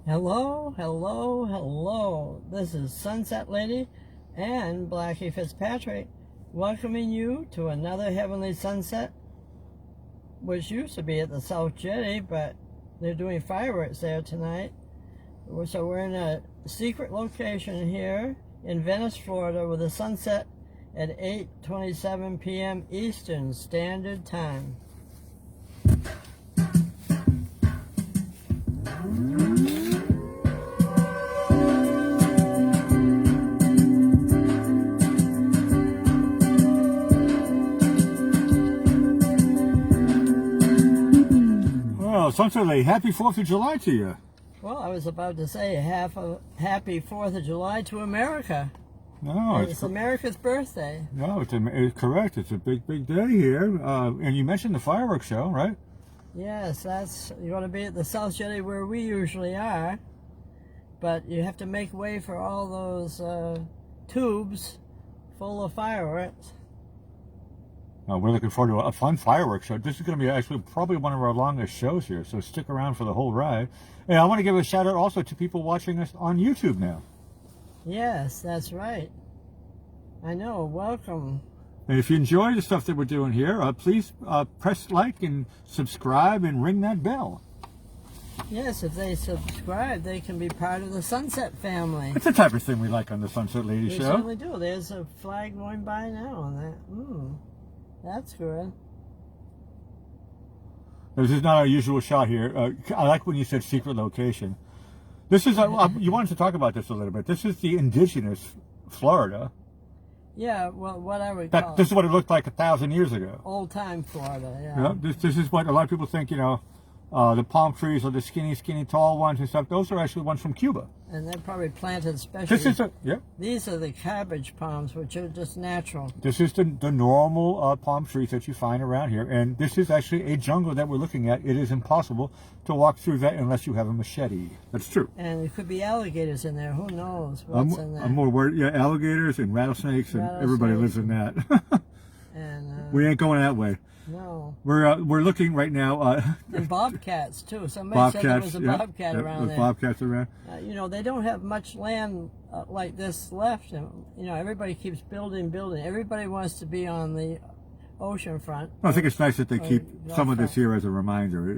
Hello, hello, hello. This is Sunset Lady and Blackie Fitzpatrick welcoming you to another heavenly sunset, which used to be at the South Jetty, but they're doing fireworks there tonight. So we're in a secret location here in Venice, Florida, with a sunset at 8:27 p.m. Eastern Standard Time. Sunset Lady, happy 4th of July to you. Well, I was about to say happy 4th of July to America. No, it's America's birthday. No, it's correct. It's a big day here. And you mentioned the fireworks show, right? Yes, you're going to be at the South Jetty where we usually are. But you have to make way for all those tubes full of fireworks. We're looking forward to a fun fireworks show. This is going to be actually probably one of our longest shows here, so stick around for the whole ride. And I want to give a shout out also to people watching us on YouTube now. Yes, that's right. I know. Welcome. And if you enjoy the stuff that we're doing here, please press like and subscribe and ring that bell. Yes, if they subscribe, they can be part of the Sunset family. It's the type of thing we like on the Sunset Lady Show. We certainly do. There's a flag going by now on that. That's good. This is not our usual shot here. I like when you said secret location. This is, you wanted to talk about this a little bit. This is the indigenous Florida. Yeah, well, what I would call This is what it looked like 1,000 years ago. Old time Florida, yeah. This is what a lot of people think, the palm trees are the skinny, tall ones and stuff. Those are actually ones from Cuba. And they're probably planted specially. These are the cabbage palms, which are just natural. This is the normal palm trees that you find around here. And this is actually a jungle that we're looking at. It is impossible to walk through that unless you have a machete. That's true. And there could be alligators in there. Who knows what's in there? I'm more worried. Yeah, alligators and rattlesnakes, and everybody lives in that. And we ain't going that way. No. We're looking right now. And bobcats too. Somebody said there was a bobcat around there. Bobcats around. They don't have much land like this left. And, everybody keeps building. Everybody wants to be on the ocean front. I think it's nice that they keep some of this here as a reminder.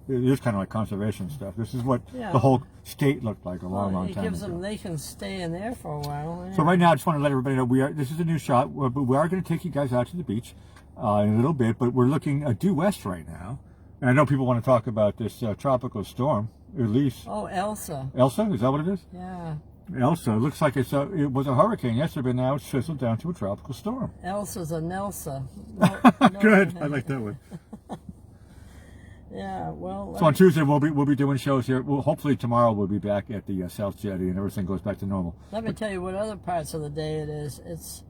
It is kind of like conservation stuff. This is what the whole state looked like a long time ago. It gives them, they can stay in there for a while. Yeah. So right now, I just want to let everybody know this is a new shot, but we are going to take you guys out to the beach in a little bit, but we're looking due west right now. And I know people want to talk about this tropical storm, Elise. Oh, Elsa. Elsa? Is that what it is? Yeah. Elsa. It looks like it was a hurricane yesterday, but now it's fizzled down to a tropical storm. Elsa's a Nelsa. Good. I like that one. Yeah, well. So on Tuesday we'll be doing shows here. Well, hopefully tomorrow we'll be back at the South Jetty and everything goes back to normal. Let me tell you what other parts of the day it is.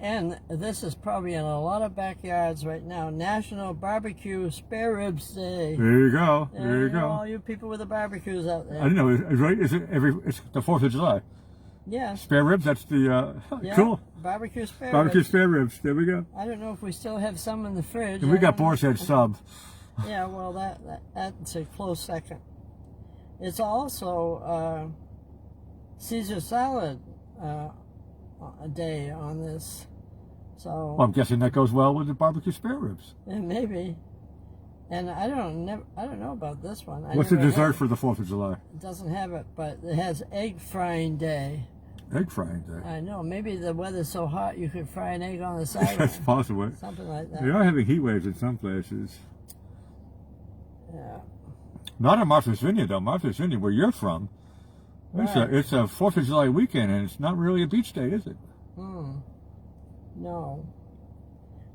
And this is probably in a lot of backyards right now. National Barbecue Spare Ribs Day. There you go. There you go. All you people with the barbecues out there. I didn't know. Right? It's the 4th of July. Yeah. Spare ribs. That's the cool. Barbecue spare. Barbecue spare ribs. There we go. I don't know if we still have some in the fridge. And we got Boar's Head sub. Yeah. Well, that's a close second. It's also Caesar salad a day on this. So well, I'm guessing that goes well with the barbecue spare ribs. And maybe. And I don't know about this one. What's the dessert for the 4th of July? It doesn't have it, but it has egg frying day. Egg frying day? I know. Maybe the weather's so hot you could fry an egg on the side. That's possible. Something like that. They are having heat waves in some places. Yeah. Not in Martha's Vineyard, though. Martha's Vineyard, where you're from, it's a 4th of July weekend, and it's not really a beach day, is it? No.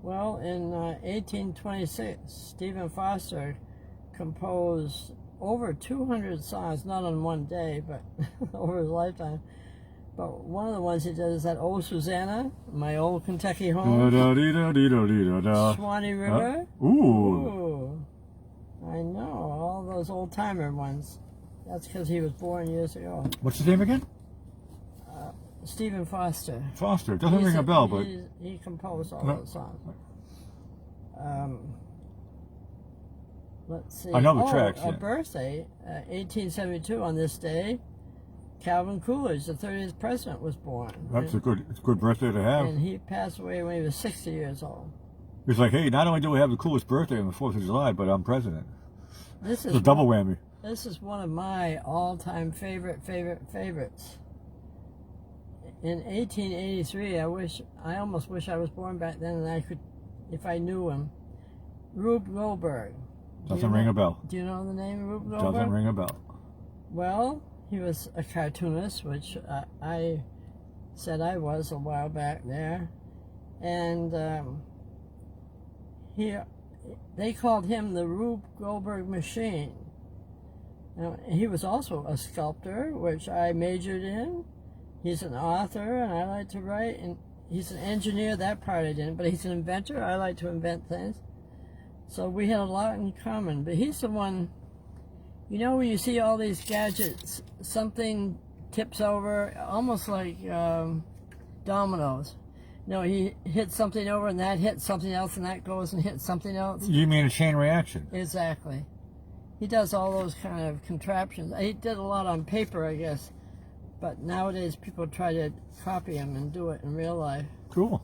Well, in 1826, Stephen Foster composed over 200 songs, not on one day, but over his lifetime. But one of the ones he did is that "Oh Susanna," "My Old Kentucky Home," "Swanee River." Ooh. I know, all those old-timer ones. That's because he was born years ago. What's his name again? Stephen Foster. Foster. Doesn't ring a bell, but... He composed all those songs. let's see. I know the tracks. A Yeah. birthday, 1872 on this day, Calvin Coolidge, the 30th president, was born. That's a good birthday to have. And he passed away when he was 60 years old. It's like, hey, not only do we have the coolest birthday on the 4th of July, but I'm president. This It's is a double whammy. This is one of my all-time favorites. In 1883, I almost wish I was born back then, and I could, if I knew him. Rube Goldberg. Doesn't ring a bell. Do you know the name Rube Goldberg? Doesn't ring a bell. Well, he was a cartoonist, which I said I was a while back there, and they called him the Rube Goldberg Machine. Now, he was also a sculptor, which I majored in. He's an author, and I like to write, and he's an engineer. That part I didn't, but he's an inventor. I like to invent things. So we had a lot in common, but he's the one, you know, when you see all these gadgets, something tips over, almost like dominoes. No, he hits something over, and that hits something else, and that goes and hits something else. You mean a chain reaction? Exactly. He does all those kind of contraptions. He did a lot on paper, I guess, but nowadays people try to copy him and do it in real life. Cool.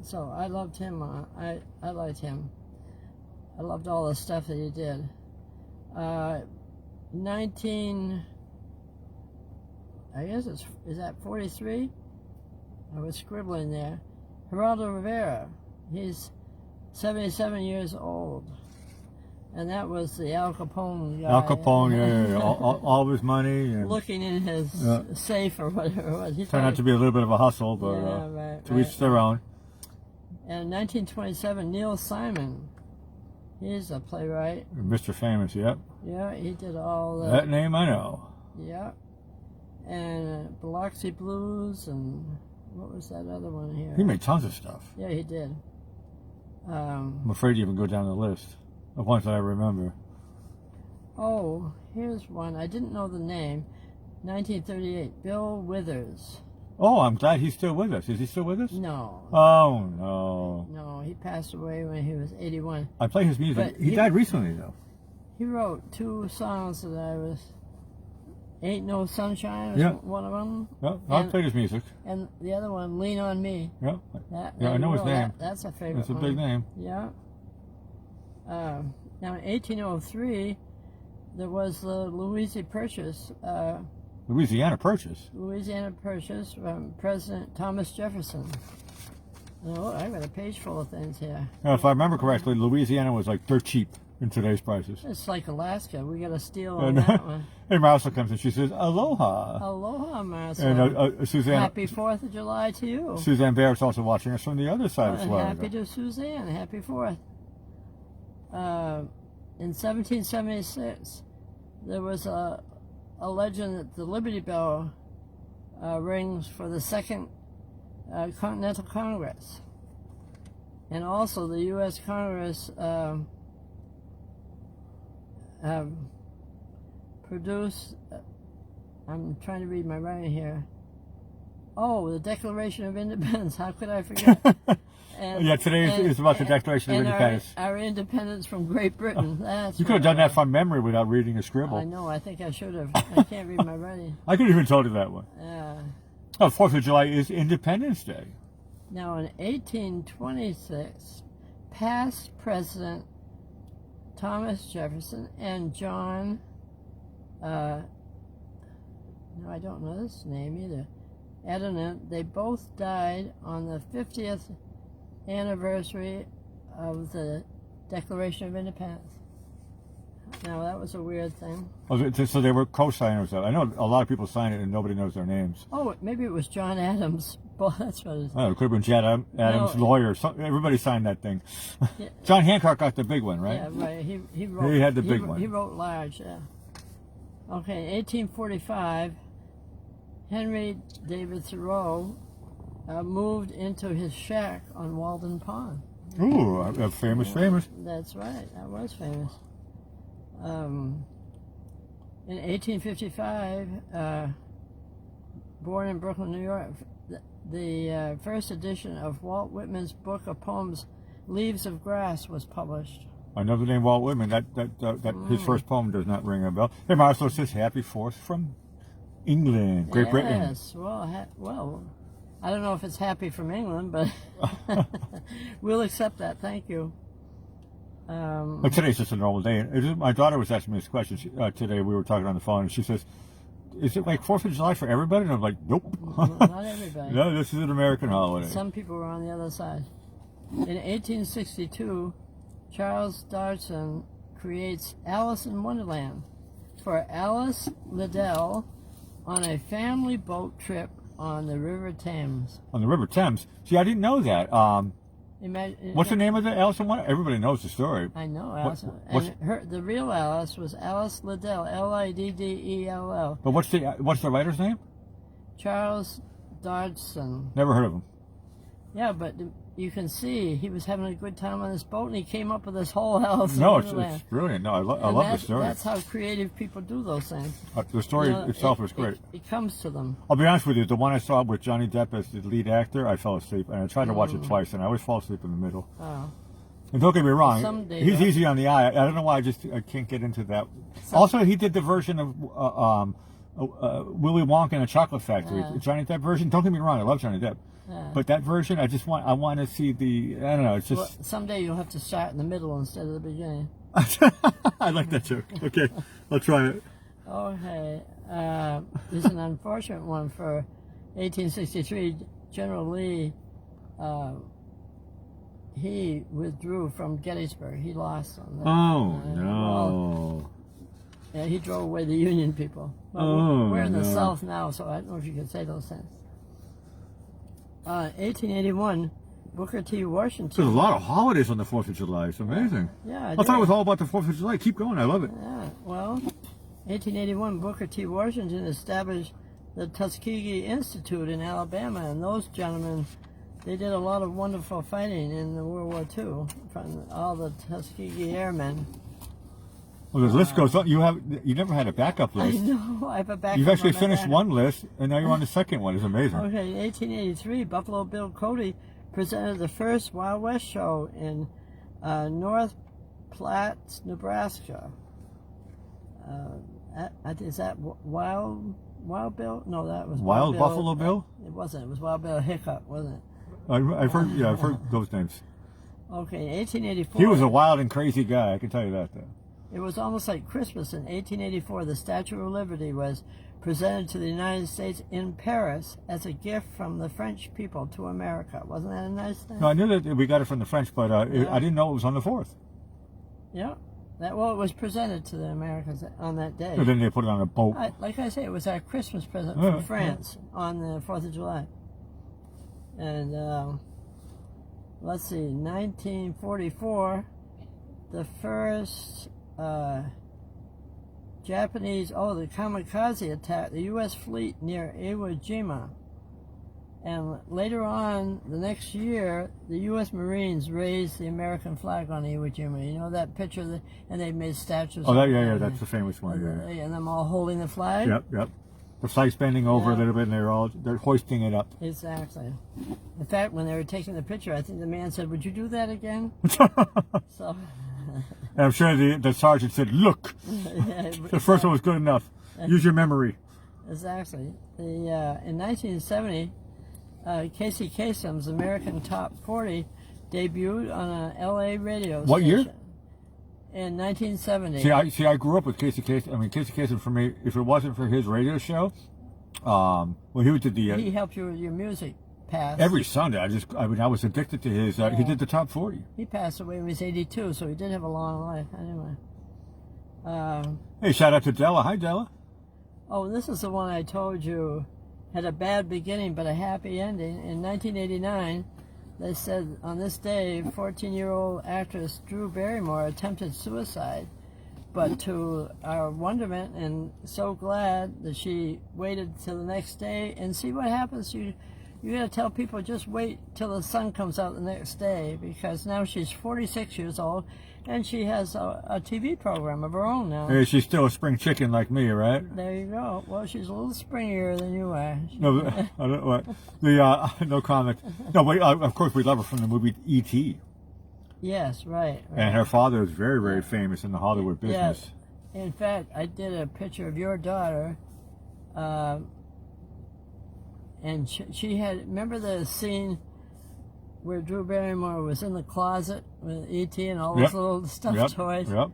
So I loved him. I liked him. I loved all the stuff that he did. 19, I guess is that 43? I was scribbling there. Geraldo Rivera, he's 77 years old. And that was the Al Capone guy. Al Capone, yeah. All of his money. And looking in his safe or whatever it was. He turned out to be a little bit of a hustle, but to each their own. And in 1927, Neil Simon, he's a playwright. Mr. Famous, yep. Yeah, he did all that. That name I know. Yeah. And Biloxi Blues, and what was that other one here? He made tons of stuff. Yeah, he did. I'm afraid to even go down the list of ones that I remember. Oh, here's one. I didn't know the name. 1938, Bill Withers. Oh, I'm glad he's still with us. Is he still with us? No. Oh, no. No, he passed away when he was 81. I play his music. He died recently, though. He wrote 2 songs that I was... Ain't No Sunshine was one of them. Yep, I played his music. And the other one, Lean on Me. Yep. That I know his name. That's a favorite. That's a big name. Yeah. Now, in 1803, there was the Louisiana Purchase. Louisiana Purchase? Louisiana Purchase from President Thomas Jefferson. Oh, I got a page full of things here. Now, if I remember correctly, Louisiana was like dirt cheap in today's prices. It's like Alaska. We got a steal on that one. Hey, Marcel comes in. She says, "Aloha." Aloha, Marcel. And Suzanne. Happy 4th of July to you. Suzanne Barrett's also watching us from the other side as well. Happy to Suzanne. Happy 4th. In 1776, there was a legend that the Liberty Bell rings for the Second Continental Congress. And also the U.S. Congress produced, I'm trying to read my writing here. Oh, the Declaration of Independence. How could I forget? Yeah, today is about the Declaration of Independence. Our independence from Great Britain. That's you could have done that from memory without reading a scribble. I know. I think I should have. I can't read my writing. I could have even told you that one. Yeah. Oh, 4th of July is Independence Day. Now, in 1826, past President Thomas Jefferson and John, no, I don't know this name either, Adonant, they both died on the 50th anniversary of the Declaration of Independence. Now, that was a weird thing. Oh, so they were co-signers of it. I know a lot of people sign it and nobody knows their names. Oh, maybe it was John Adams. Well, that's what it is. Oh, it could have been Chad Adams' lawyer. Everybody signed that thing. Yeah. John Hancock got the big one, right? Yeah, right. He wrote. He had the big one. He wrote large, yeah. Okay, in 1845, Henry David Thoreau moved into his shack on Walden Pond. Ooh, famous. That's right. That was famous. In 1855, born in Brooklyn, New York, the first edition of Walt Whitman's book of poems, Leaves of Grass, was published. I know the name Walt Whitman. That his first poem does not ring a bell. Hey, Marcel says Happy 4th from England, Great Britain. Yes, well, I don't know if it's happy from England, but we'll accept that. Thank you. But today's just a normal day. My daughter was asking me this question today. We were talking on the phone, and she says, "Is it like 4th of July for everybody?" And I'm like, "Nope, not everybody. No, this is an American holiday." Some people were on the other side. In 1862, Charles Dodgson creates Alice in Wonderland for Alice Liddell on a family boat trip on the River Thames. On the River Thames? See, I didn't know that. What's the name of the Alice in Wonderland? Everybody knows the story. I know Alice. The real Alice was Alice Liddell, Liddell. But what's the writer's name? Charles Dodgson. Never heard of him. Yeah, but you can see he was having a good time on this boat, and he came up with this whole Alice in No, Wonderland. it's brilliant. No, I love the story. That's how creative people do those things. The story itself was great. It comes to them. I'll be honest with you. The one I saw with Johnny Depp as the lead actor, I fell asleep, and I tried to watch it twice, and I always fall asleep in the middle. Oh. And don't get me wrong, Someday, he's easy on the eye. I don't know why I can't get into that. Also, he did the version of Willy Wonka and the Chocolate Factory. Johnny Depp version. Don't get me wrong, I love Johnny Depp. But that version, I want to see the, I don't know, it's just... Well, someday you'll have to start in the middle instead of the beginning. I like that joke. Okay, I'll try it. Okay. There's an unfortunate one for 1863. General Lee, he withdrew from Gettysburg. He lost on that. Oh, no. Well, yeah, he drove away the Union people. But we're in the South now, so I don't know if you can say those things. 1881, Booker T. Washington. There's a lot of holidays on the 4th of July. It's amazing. Yeah, I thought it was all about the 4th of July. Keep going. I love it. Yeah, well, 1881, Booker T. Washington established the Tuskegee Institute in Alabama, and those gentlemen, they did a lot of wonderful fighting in the World War II from all the Tuskegee Airmen. Well, the list goes on. You never had a backup list. I know. I have a backup. You've actually finished one list, and now you're on the second one. It's amazing. Okay, in 1883, Buffalo Bill Cody presented the first Wild West show in North Platte, Nebraska. Is that Wild Bill? No, that was Wild Bill. Buffalo Bill? It wasn't. It was Wild Bill Hiccup, wasn't it? I've heard those names. Okay, in 1884. He was a wild and crazy guy. I can tell you that, though. It was almost like Christmas in 1884. The Statue of Liberty was presented to the United States in Paris as a gift from the French people to America. Wasn't that a nice thing? No, I knew that we got it from the French, but I didn't know it was on the 4th. Yeah. Well, it was presented to the Americans on that day. And then they put it on a boat. Like I say, it was our Christmas present from France on the 4th of July. And let's see, 1944, the first Japanese, the kamikaze attack the U.S. fleet near Iwo Jima. And later on, the next year, the U.S. Marines raised the American flag on Iwo Jima. You know that picture? And they made statues. Oh, that's the famous one. Yeah. And them all holding the flag? Yep. The flag's bending over a little bit, and they're hoisting it up. Exactly. In fact, when they were taking the picture, I think the man said, "Would you do that again?" So... And I'm sure the sergeant said, "Look, the first one was good enough. Use your memory." Exactly. In 1970, Casey Kasem's American Top 40 debuted on a L.A. radio station. What year? In 1970. See, I grew up with Casey Kasem. I mean, Casey Kasem, for me, if it wasn't for his radio show, he did the... he helped you with your music pass. Every Sunday, I was addicted to his... He did the top 40. He passed away when he was 82, so he did have a long life. Anyway. Hey, shout out to Della. Hi, Della. Oh, this is the one I told you had a bad beginning but a happy ending. In 1989, they said on this day, 14-year-old actress Drew Barrymore attempted suicide. But to our wonderment and so glad that she waited till the next day and see what happens. You got to tell people, just wait till the sun comes out the next day, because now she's 46 years old and she has a TV program of her own now. Hey, she's still a spring chicken like me, right? There you go. Well, she's a little springier than you are. No, I don't, no comment. No, but of course we love her from the movie E.T. Yes, right. And her father is very, very famous in the Hollywood business. Yeah. In fact, I did a picture of your daughter, and she had, remember the scene where Drew Barrymore was in the closet with E.T. and all those little stuffed toys? Yep.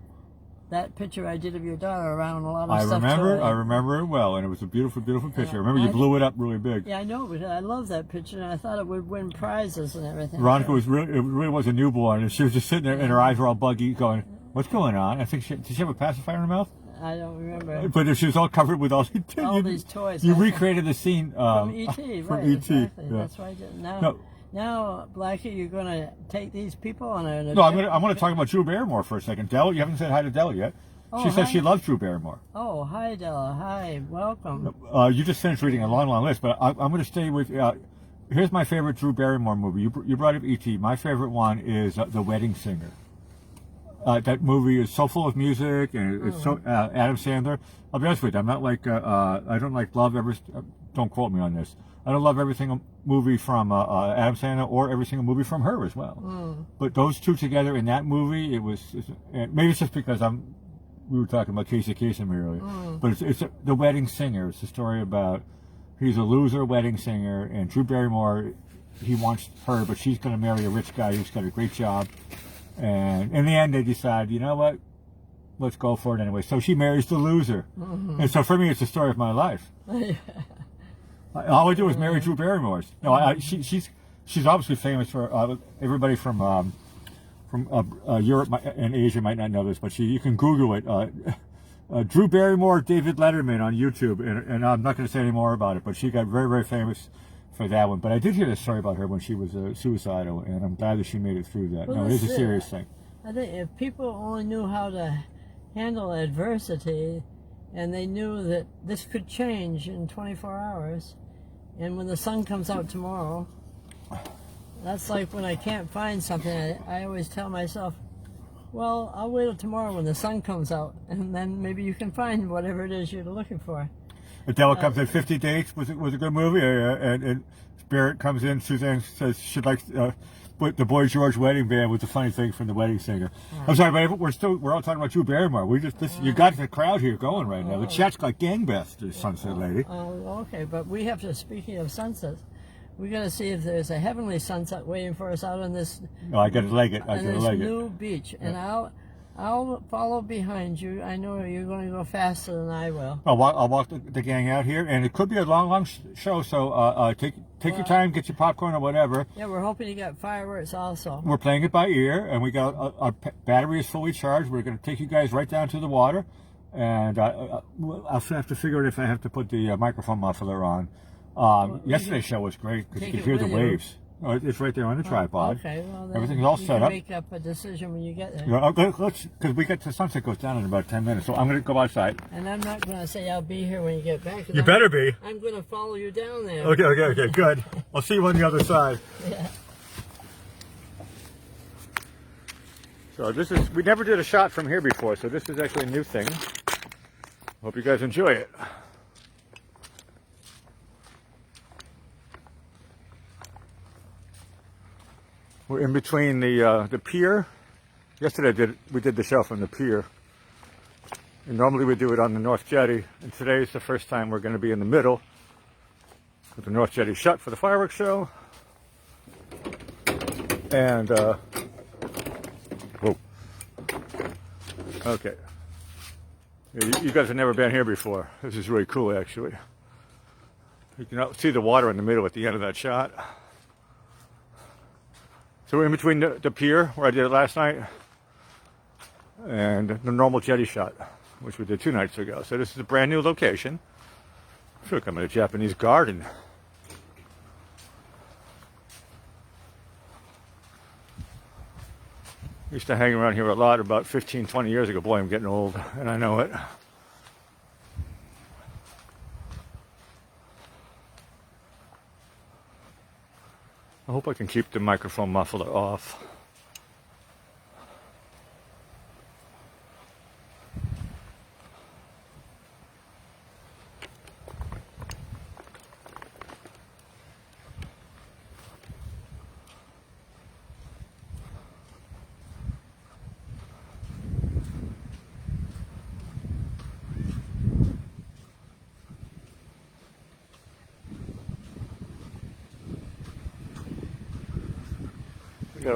That picture I did of your daughter around a lot of I stuffed remember. toys. I remember it well, and it was a beautiful, beautiful picture. I remember you blew it up really big. Yeah, I know, but I love that picture, and I thought it would win prizes and everything. Veronica was really was a newborn, and she was just sitting there, and her eyes were all buggy, going, "What's going on?" I think did she have a pacifier in her mouth? I don't remember. But she was all covered with all these toys. You recreated the scene from E.T. From right? E.T. Exactly. Yeah. That's why I did. Now, Blackie, you're going to take these people on a... No, I'm going to talk about Drew Barrymore for a second. Della, you haven't said hi to Della yet. She says she loves Drew Barrymore. Oh, hi, Della. Hi, welcome. You just finished reading a long, long list, but I'm going to stay with... here's my favorite Drew Barrymore movie. You brought up E.T. My favorite one is The Wedding Singer. That movie is so full of music, and it's so Adam Sandler. I'll be honest with you, I'm not like I don't like love every. Don't quote me on this. I don't love every single movie from Adam Sandler or every single movie from her as well. But those two together in that movie, it was maybe it's just because we were talking about Casey Kasem earlier, but it's The Wedding Singer. It's a story about he's a loser wedding singer, and Drew Barrymore, he wants her, but she's going to marry a rich guy who's got a great job. And in the end, they decide, you know what? Let's go for it anyway. So she marries the loser. And so for me, it's the story of my life. All I do is marry Drew Barrymore. No, she's obviously famous for everybody from Europe and Asia might not know this, but you can Google it. Drew Barrymore, David Letterman on YouTube, and I'm not going to say any more about it. But she got very, very famous for that one. But I did hear this story about her when she was suicidal, and I'm glad that she made it through that. Well, no, it is a serious thing. I think if people only knew how to handle adversity, and they knew that this could change in 24 hours, and when the sun comes out tomorrow, that's like when I can't find something, I always tell myself, well, I'll wait till tomorrow when the sun comes out, and then maybe you can find whatever it is you're looking for. Adele comes in 50 Dates was a good movie, and Spirit comes in. Suzanne says she'd like the Boy George wedding band was a funny thing from The Wedding Singer. I'm sorry, but we're all talking about Drew Barrymore. You got the crowd here going right now. The chat's like gangbusters, Sunset Lady. Oh, okay, but we have to. Speaking of sunsets, we got to see if there's a heavenly sunset waiting for us out on this. No, I got to leg it. I got to leg it. New beach, and I'll follow behind you. I know you're going to go faster than I will. I'll walk the gang out here, and it could be a long show. So take your time, get your popcorn or whatever. Yeah, we're hoping to get fireworks also. We're playing it by ear, and we got our battery is fully charged. We're going to take you guys right down to the water, and I'll have to figure out if I have to put the microphone muffler on. Yesterday's show was great because you could hear the waves. Oh, it's right there on the tripod. Okay, well then everything's all set up. Make up a decision when you get there. Yeah, because we get to sunset goes down in about 10 minutes, so I'm going to go outside. And I'm not going to say I'll be here when you get back. You better be. I'm going to follow you down there. Okay, good. I'll see you on the other side. Yeah. So we never did a shot from here before, so this is actually a new thing. Hope you guys enjoy it. We're in between the pier. Yesterday we did the show from the pier. And normally we do it on the North Jetty. And today is the first time we're going to be in the middle with the North Jetty shut for the fireworks show. And, whoa. Okay. You guys have never been here before. This is really cool, actually. You can see the water in the middle at the end of that shot. So we're in between the pier, where I did it last night, and the normal jetty shot, which we did 2 nights ago. So this is a brand new location. I feel like I'm in a Japanese garden. I used to hang around here a lot about 15, 20 years ago. Boy, I'm getting old, and I know it. I hope I can keep the microphone muffler off.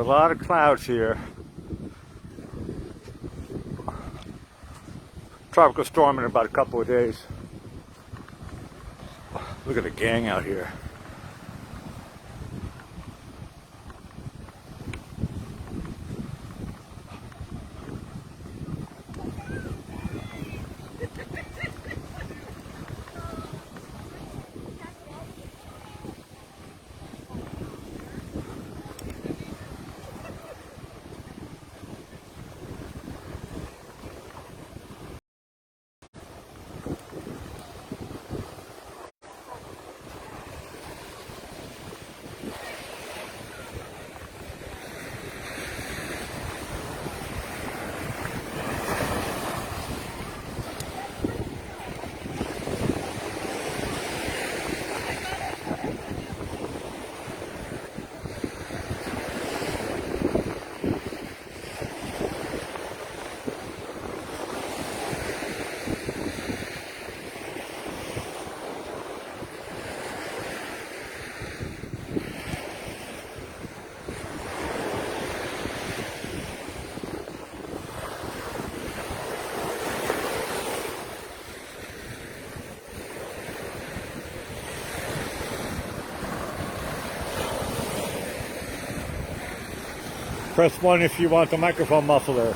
got a lot of clouds here. Tropical storm in about a couple of days. Look at the gang out here. Press 1 if you want the microphone muffler.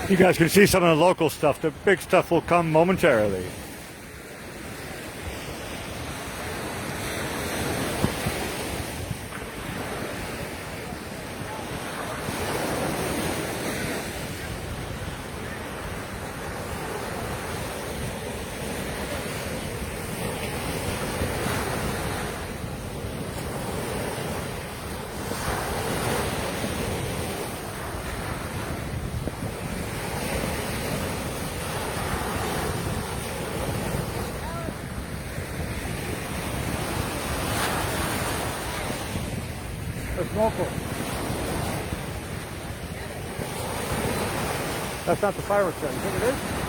You guys can see some of the local stuff. The big stuff will come momentarily. It's local. That's not the fireworks show. You think it is?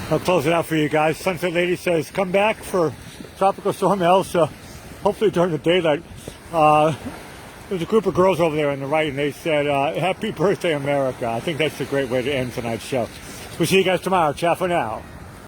I'll close it out for you guys. Sunset Lady says, come back for Tropical Storm Elsa, hopefully during the daylight. There's a group of girls over there on the right, and they said, happy birthday, America. I think that's a great way to end tonight's show. We'll see you guys tomorrow. Ciao for now.